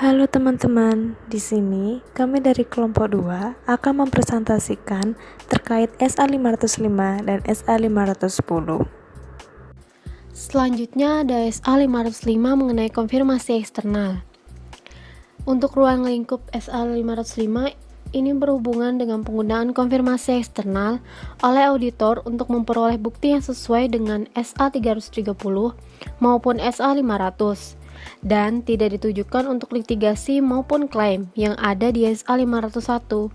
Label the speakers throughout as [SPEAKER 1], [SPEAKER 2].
[SPEAKER 1] Halo teman-teman, di sini kami dari kelompok 2 akan mempresentasikan terkait SA505 dan SA510.
[SPEAKER 2] Selanjutnya ada SA505 mengenai konfirmasi eksternal. Untuk ruang lingkup SA505 ini berhubungan dengan penggunaan konfirmasi eksternal oleh auditor untuk memperoleh bukti yang sesuai dengan SA330 maupun SA500 dan tidak ditujukan untuk litigasi maupun klaim yang ada di SA501.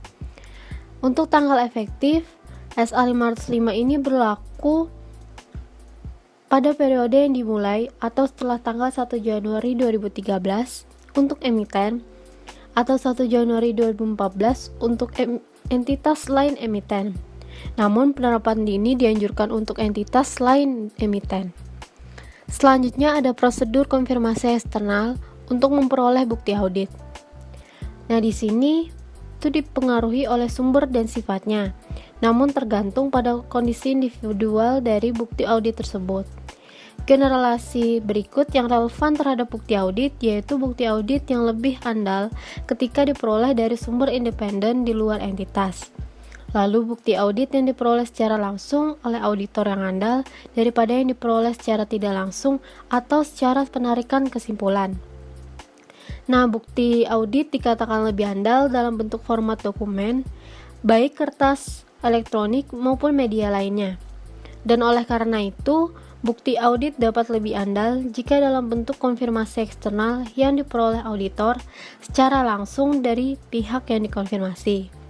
[SPEAKER 2] Untuk tanggal efektif, SA505 ini berlaku pada periode yang dimulai atau setelah tanggal 1 Januari 2013 untuk emiten atau 1 Januari 2014 untuk entitas lain emiten. Namun penerapan ini dianjurkan untuk entitas lain emiten. Selanjutnya ada prosedur konfirmasi eksternal untuk memperoleh bukti audit. Nah, di sini itu dipengaruhi oleh sumber dan sifatnya, namun tergantung pada kondisi individual dari bukti audit tersebut. Generalisasi berikut yang relevan terhadap bukti audit yaitu bukti audit yang lebih andal ketika diperoleh dari sumber independen di luar entitas. Lalu bukti audit yang diperoleh secara langsung oleh auditor yang andal daripada yang diperoleh secara tidak langsung atau secara penarikan kesimpulan. Nah, bukti audit dikatakan lebih andal dalam bentuk format dokumen, baik kertas, elektronik maupun media lainnya. Dan oleh karena itu, bukti audit dapat lebih andal jika dalam bentuk konfirmasi eksternal yang diperoleh auditor secara langsung dari pihak yang dikonfirmasi.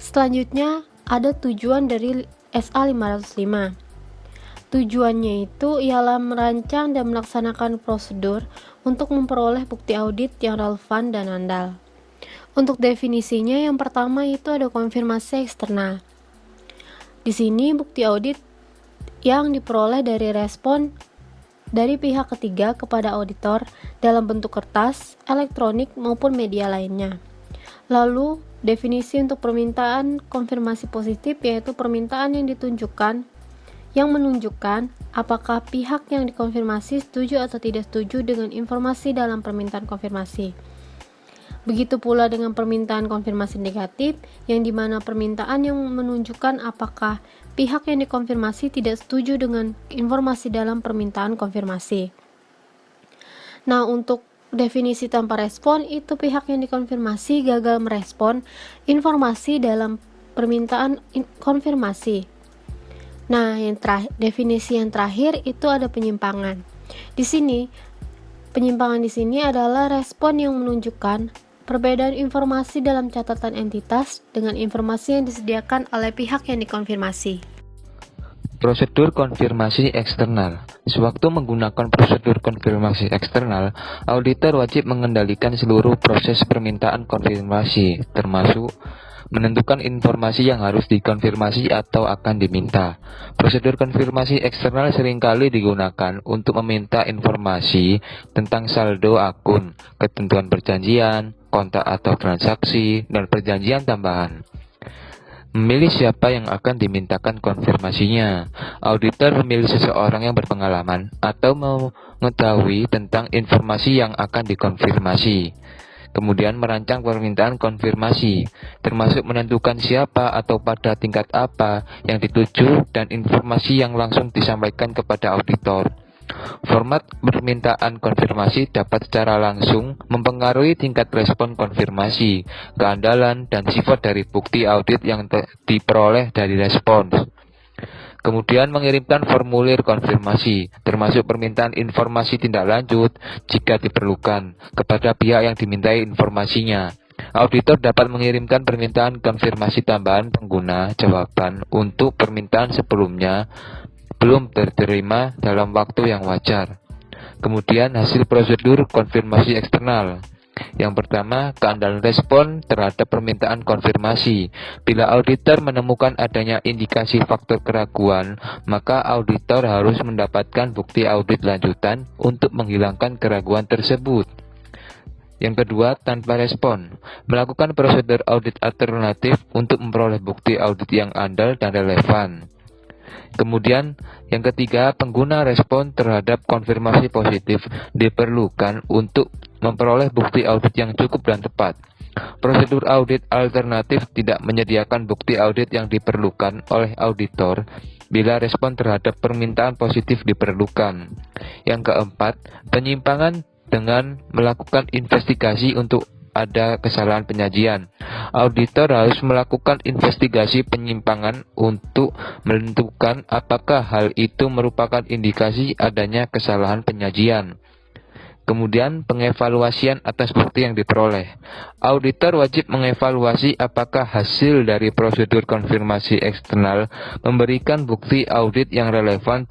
[SPEAKER 2] Selanjutnya, ada tujuan dari SA505. Tujuannya itu ialah merancang dan melaksanakan prosedur untuk memperoleh bukti audit yang relevan dan andal. Untuk definisinya, yang pertama itu ada konfirmasi eksternal. Di sini bukti audit yang diperoleh dari respon dari pihak ketiga kepada auditor dalam bentuk kertas, elektronik maupun media lainnya. Lalu, definisi untuk permintaan konfirmasi positif yaitu permintaan yang menunjukkan apakah pihak yang dikonfirmasi setuju atau tidak setuju dengan informasi dalam permintaan konfirmasi. Begitu pula dengan permintaan konfirmasi negatif, yang dimana permintaan yang menunjukkan apakah pihak yang dikonfirmasi tidak setuju dengan informasi dalam permintaan konfirmasi. Nah, untuk definisi tanpa respon, itu pihak yang dikonfirmasi gagal merespon informasi dalam permintaan konfirmasi. Nah, definisi yang terakhir itu ada penyimpangan. Di sini, penyimpangan di sini adalah respon yang menunjukkan perbedaan informasi dalam catatan entitas dengan informasi yang disediakan oleh pihak yang dikonfirmasi.
[SPEAKER 3] Prosedur konfirmasi eksternal. Sewaktu menggunakan prosedur konfirmasi eksternal, auditor wajib mengendalikan seluruh proses permintaan konfirmasi, termasuk menentukan informasi yang harus dikonfirmasi atau akan diminta. Prosedur konfirmasi eksternal seringkali digunakan untuk meminta informasi tentang saldo akun, ketentuan perjanjian, kontak atau transaksi, dan perjanjian tambahan. Memilih siapa yang akan dimintakan konfirmasinya. Auditor memilih seseorang yang berpengalaman atau mengetahui tentang informasi yang akan dikonfirmasi. Kemudian merancang permintaan konfirmasi, termasuk menentukan siapa atau pada tingkat apa yang dituju dan informasi yang langsung disampaikan kepada auditor. Format permintaan konfirmasi dapat secara langsung mempengaruhi tingkat respon konfirmasi, keandalan, dan sifat dari bukti audit yang diperoleh dari respons. Kemudian mengirimkan formulir konfirmasi, termasuk permintaan informasi tindak lanjut jika diperlukan, kepada pihak yang dimintai informasinya. Auditor dapat mengirimkan permintaan konfirmasi tambahan pengguna jawaban untuk permintaan sebelumnya belum diterima dalam waktu yang wajar. Kemudian hasil prosedur konfirmasi eksternal. Yang pertama, keandalan respon terhadap permintaan konfirmasi. Bila auditor menemukan adanya indikasi faktor keraguan, maka auditor harus mendapatkan bukti audit lanjutan untuk menghilangkan keraguan tersebut. Yang kedua, tanpa respon. Melakukan prosedur audit alternatif untuk memperoleh bukti audit yang andal dan relevan. Kemudian, yang ketiga, pengguna respon terhadap konfirmasi positif diperlukan untuk memperoleh bukti audit yang cukup dan tepat. Prosedur audit alternatif tidak menyediakan bukti audit yang diperlukan oleh auditor bila respon terhadap permintaan positif diperlukan. Yang keempat, penyimpangan dengan melakukan investigasi untuk ada kesalahan penyajian. Auditor harus melakukan investigasi penyimpangan untuk menentukan apakah hal itu merupakan indikasi adanya kesalahan penyajian. Kemudian, pengevaluasian atas bukti yang diperoleh. Auditor wajib mengevaluasi apakah hasil dari prosedur konfirmasi eksternal memberikan bukti audit yang relevan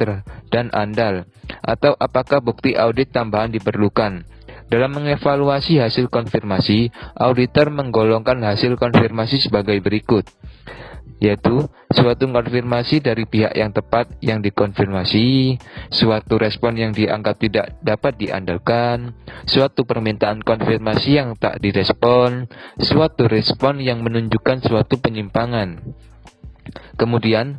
[SPEAKER 3] dan andal, atau apakah bukti audit tambahan diperlukan. Dalam mengevaluasi hasil konfirmasi, auditor menggolongkan hasil konfirmasi sebagai berikut, yaitu suatu konfirmasi dari pihak yang tepat yang dikonfirmasi, suatu respon yang dianggap tidak dapat diandalkan, suatu permintaan konfirmasi yang tak direspon, suatu respon yang menunjukkan suatu penyimpangan. Kemudian,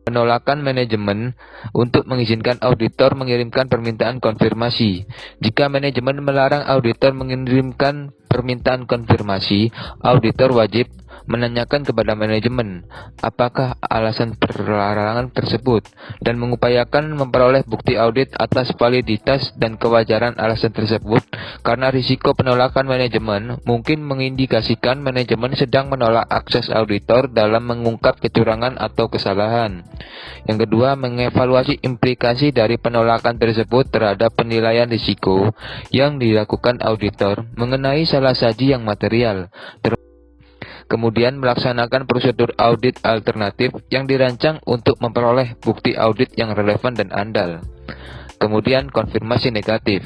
[SPEAKER 3] penolakan manajemen untuk mengizinkan auditor mengirimkan permintaan konfirmasi. Jika manajemen melarang auditor mengirimkan permintaan konfirmasi, auditor wajib menanyakan kepada manajemen apakah alasan pelarangan tersebut dan mengupayakan memperoleh bukti audit atas validitas dan kewajaran alasan tersebut, karena risiko penolakan manajemen mungkin mengindikasikan manajemen sedang menolak akses auditor dalam mengungkap kecurangan atau kesalahan. Yang kedua, mengevaluasi implikasi dari penolakan tersebut terhadap penilaian risiko yang dilakukan auditor mengenai salah saji yang material. Kemudian melaksanakan prosedur audit alternatif yang dirancang untuk memperoleh bukti audit yang relevan dan andal. Kemudian konfirmasi negatif,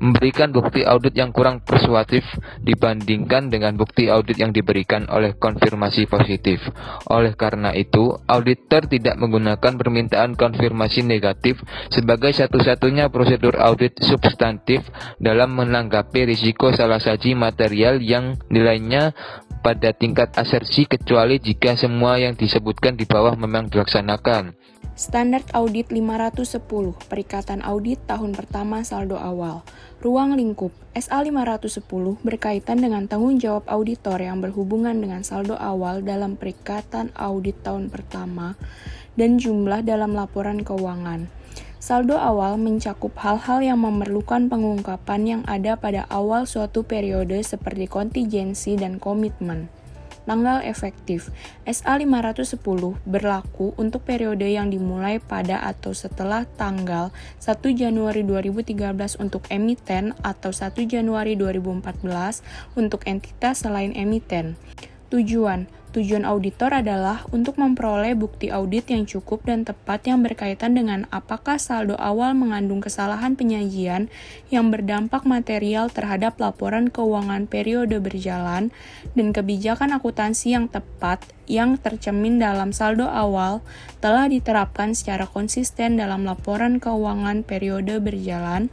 [SPEAKER 3] memberikan bukti audit yang kurang persuasif dibandingkan dengan bukti audit yang diberikan oleh konfirmasi positif. Oleh karena itu, auditor tidak menggunakan permintaan konfirmasi negatif sebagai satu-satunya prosedur audit substantif dalam menanggapi risiko salah saji material yang nilainya pada tingkat asersi, kecuali jika semua yang disebutkan di bawah memang dilaksanakan.
[SPEAKER 4] Standar Audit 510, Perikatan Audit Tahun Pertama Saldo Awal. Ruang lingkup SA 510 berkaitan dengan tanggung jawab auditor yang berhubungan dengan saldo awal dalam perikatan audit tahun pertama dan jumlah dalam laporan keuangan. Saldo awal mencakup hal-hal yang memerlukan pengungkapan yang ada pada awal suatu periode seperti kontingensi dan komitmen. Tanggal efektif SA 510 berlaku untuk periode yang dimulai pada atau setelah tanggal 1 Januari 2013 untuk emiten atau 1 Januari 2014 untuk entitas selain emiten. Tujuan auditor adalah untuk memperoleh bukti audit yang cukup dan tepat yang berkaitan dengan apakah saldo awal mengandung kesalahan penyajian yang berdampak material terhadap laporan keuangan periode berjalan, dan kebijakan akuntansi yang tepat yang tercermin dalam saldo awal telah diterapkan secara konsisten dalam laporan keuangan periode berjalan,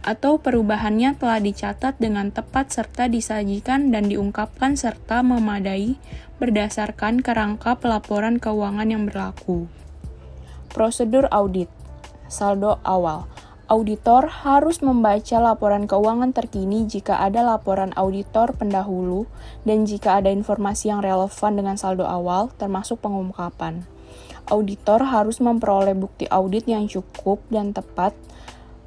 [SPEAKER 4] atau perubahannya telah dicatat dengan tepat serta disajikan dan diungkapkan serta memadai berdasarkan kerangka pelaporan keuangan yang berlaku. Prosedur audit saldo awal. Auditor harus membaca laporan keuangan terkini jika ada laporan auditor pendahulu dan jika ada informasi yang relevan dengan saldo awal, termasuk pengungkapan. Auditor harus memperoleh bukti audit yang cukup dan tepat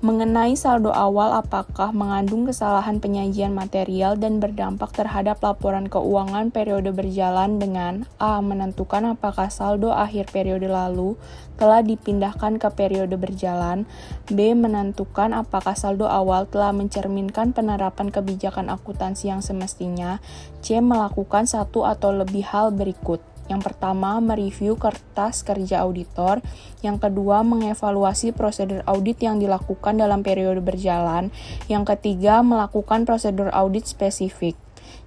[SPEAKER 4] mengenai saldo awal apakah mengandung kesalahan penyajian material dan berdampak terhadap laporan keuangan periode berjalan dengan A. Menentukan apakah saldo akhir periode lalu telah dipindahkan ke periode berjalan, B. Menentukan apakah saldo awal telah mencerminkan penerapan kebijakan akuntansi yang semestinya, C. Melakukan satu atau lebih hal berikut. Yang pertama, mereview kertas kerja auditor. Yang kedua, mengevaluasi prosedur audit yang dilakukan dalam periode berjalan. Yang ketiga, melakukan prosedur audit spesifik.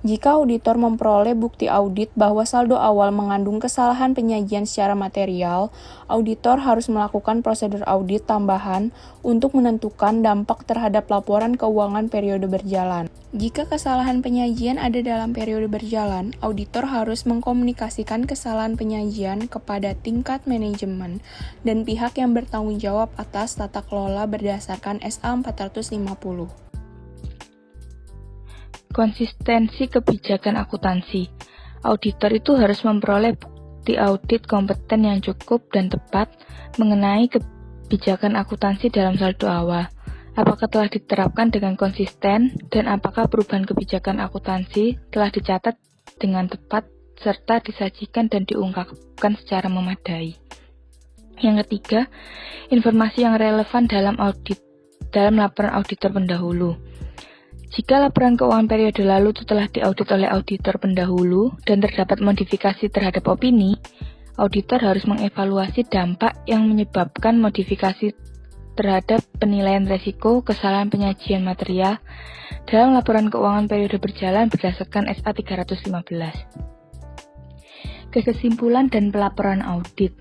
[SPEAKER 4] Jika auditor memperoleh bukti audit bahwa saldo awal mengandung kesalahan penyajian secara material, auditor harus melakukan prosedur audit tambahan untuk menentukan dampak terhadap laporan keuangan periode berjalan. Jika kesalahan penyajian ada dalam periode berjalan, auditor harus mengkomunikasikan kesalahan penyajian kepada tingkat manajemen dan pihak yang bertanggung jawab atas tata kelola berdasarkan SA 450.
[SPEAKER 5] Konsistensi kebijakan akuntansi. Auditor itu harus memperoleh bukti audit kompeten yang cukup dan tepat mengenai kebijakan akuntansi dalam saldo awal. Apakah telah diterapkan dengan konsisten dan apakah perubahan kebijakan akuntansi telah dicatat dengan tepat serta disajikan dan diungkapkan secara memadai. Yang ketiga, informasi yang relevan dalam laporan auditor pendahulu. Jika laporan keuangan periode lalu telah diaudit oleh auditor pendahulu dan terdapat modifikasi terhadap opini, auditor harus mengevaluasi dampak yang menyebabkan modifikasi terhadap penilaian resiko kesalahan penyajian material dalam laporan keuangan periode berjalan berdasarkan SA 315. Kesimpulan dan pelaporan audit.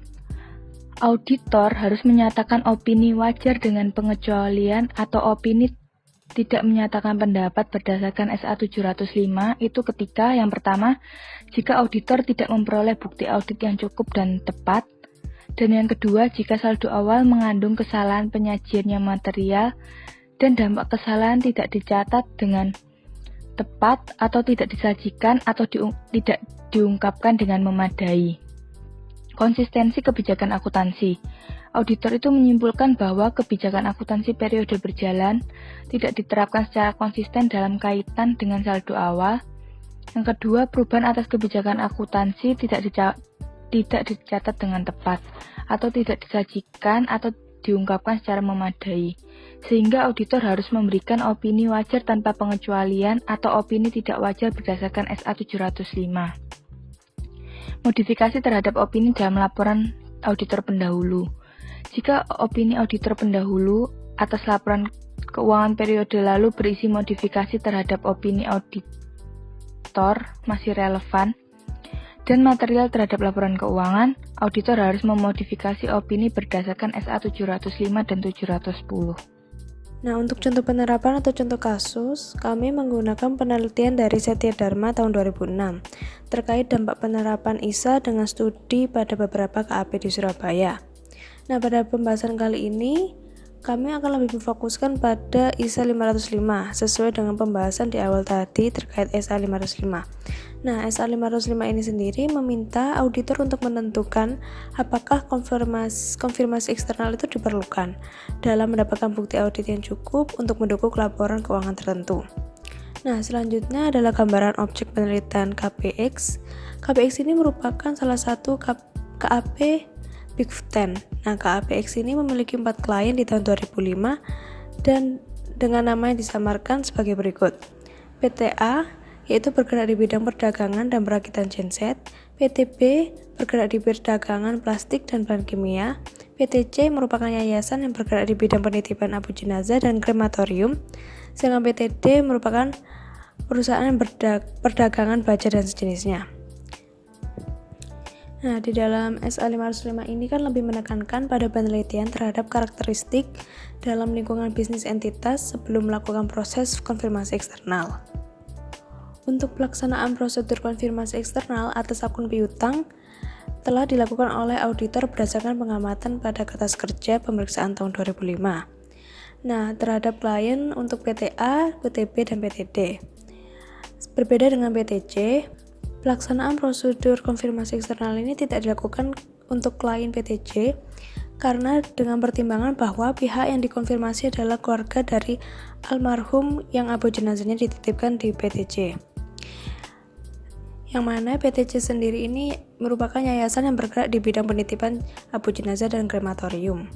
[SPEAKER 5] Auditor harus menyatakan opini wajar dengan pengecualian atau opini tidak menyatakan pendapat berdasarkan SA 705 itu ketika yang pertama, jika auditor tidak memperoleh bukti audit yang cukup dan tepat, dan yang kedua, jika saldo awal mengandung kesalahan penyajian yang material dan dampak kesalahan tidak dicatat dengan tepat atau tidak disajikan atau tidak diungkapkan dengan memadai. Konsistensi kebijakan akuntansi. Auditor itu menyimpulkan bahwa kebijakan akuntansi periode berjalan tidak diterapkan secara konsisten dalam kaitan dengan saldo awal. Yang kedua, perubahan atas kebijakan akuntansi tidak dicatat dengan tepat atau tidak disajikan atau diungkapkan secara memadai, sehingga auditor harus memberikan opini wajar tanpa pengecualian atau opini tidak wajar berdasarkan SA 705. Modifikasi terhadap opini dalam laporan auditor pendahulu. Jika opini auditor pendahulu atas laporan keuangan periode lalu berisi modifikasi terhadap opini auditor masih relevan dan material terhadap laporan keuangan, auditor harus memodifikasi opini berdasarkan SA 705 dan 710.
[SPEAKER 1] Nah, untuk contoh penerapan atau contoh kasus, kami menggunakan penelitian dari Setya Dharma tahun 2006 terkait dampak penerapan ISA dengan studi pada beberapa KAP di Surabaya. Nah, pada pembahasan kali ini, kami akan lebih memfokuskan pada ISA 505 sesuai dengan pembahasan di awal tadi terkait SA 505. Nah, SA 505 ini sendiri meminta auditor untuk menentukan apakah konfirmasi eksternal itu diperlukan dalam mendapatkan bukti audit yang cukup untuk mendukung laporan keuangan tertentu. Nah, selanjutnya adalah gambaran objek penelitian KPX. KPX ini merupakan salah satu KAP Big Ten. Nah, KAPX ini memiliki 4 klien di tahun 2005 dan dengan nama yang disamarkan sebagai berikut. PTA, yaitu bergerak di bidang perdagangan dan perakitan genset. PTB, bergerak di perdagangan plastik dan bahan kimia. PTC merupakan yayasan yang bergerak di bidang penitipan abu jenazah dan krematorium. Sedangkan PTD merupakan perusahaan perdagangan baja dan sejenisnya. Nah, di dalam SA 505 ini kan lebih menekankan pada penelitian terhadap karakteristik dalam lingkungan bisnis entitas sebelum melakukan proses konfirmasi eksternal. Untuk pelaksanaan prosedur konfirmasi eksternal atas akun piutang telah dilakukan oleh auditor berdasarkan pengamatan pada kertas kerja pemeriksaan tahun 2005. Nah, terhadap klien untuk PTA, PTB, dan PTD. Berbeda dengan PTC, pelaksanaan prosedur konfirmasi eksternal ini tidak dilakukan untuk klien PTC karena dengan pertimbangan bahwa pihak yang dikonfirmasi adalah keluarga dari almarhum yang abu jenazahnya dititipkan di PTC. Yang mana PTC sendiri ini merupakan yayasan yang bergerak di bidang penitipan abu jenazah dan krematorium.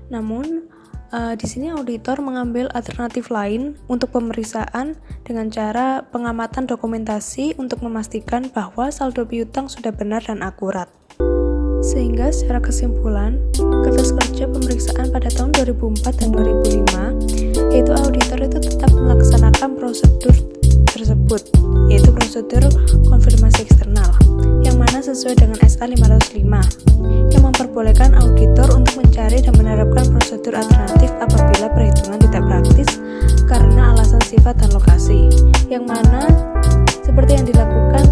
[SPEAKER 1] Namun, di sini auditor mengambil alternatif lain untuk pemeriksaan dengan cara pengamatan dokumentasi untuk memastikan bahwa saldo piutang sudah benar dan akurat. Sehingga secara kesimpulan, kertas kerja pemeriksaan pada tahun 2004 dan 2005, yaitu auditor itu tetap melaksanakan prosedur tersebut, yaitu prosedur konfirmasi eksternal, yang mana sesuai dengan SA 505, yang memperbolehkan auditor untuk mencari dan menerapkan prosedur alternatif apabila perhitungan tidak praktis karena alasan sifat dan lokasi, yang mana seperti yang dilakukan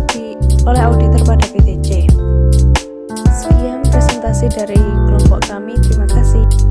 [SPEAKER 1] oleh auditor pada PTC. Sekian presentasi dari kelompok kami, terima kasih.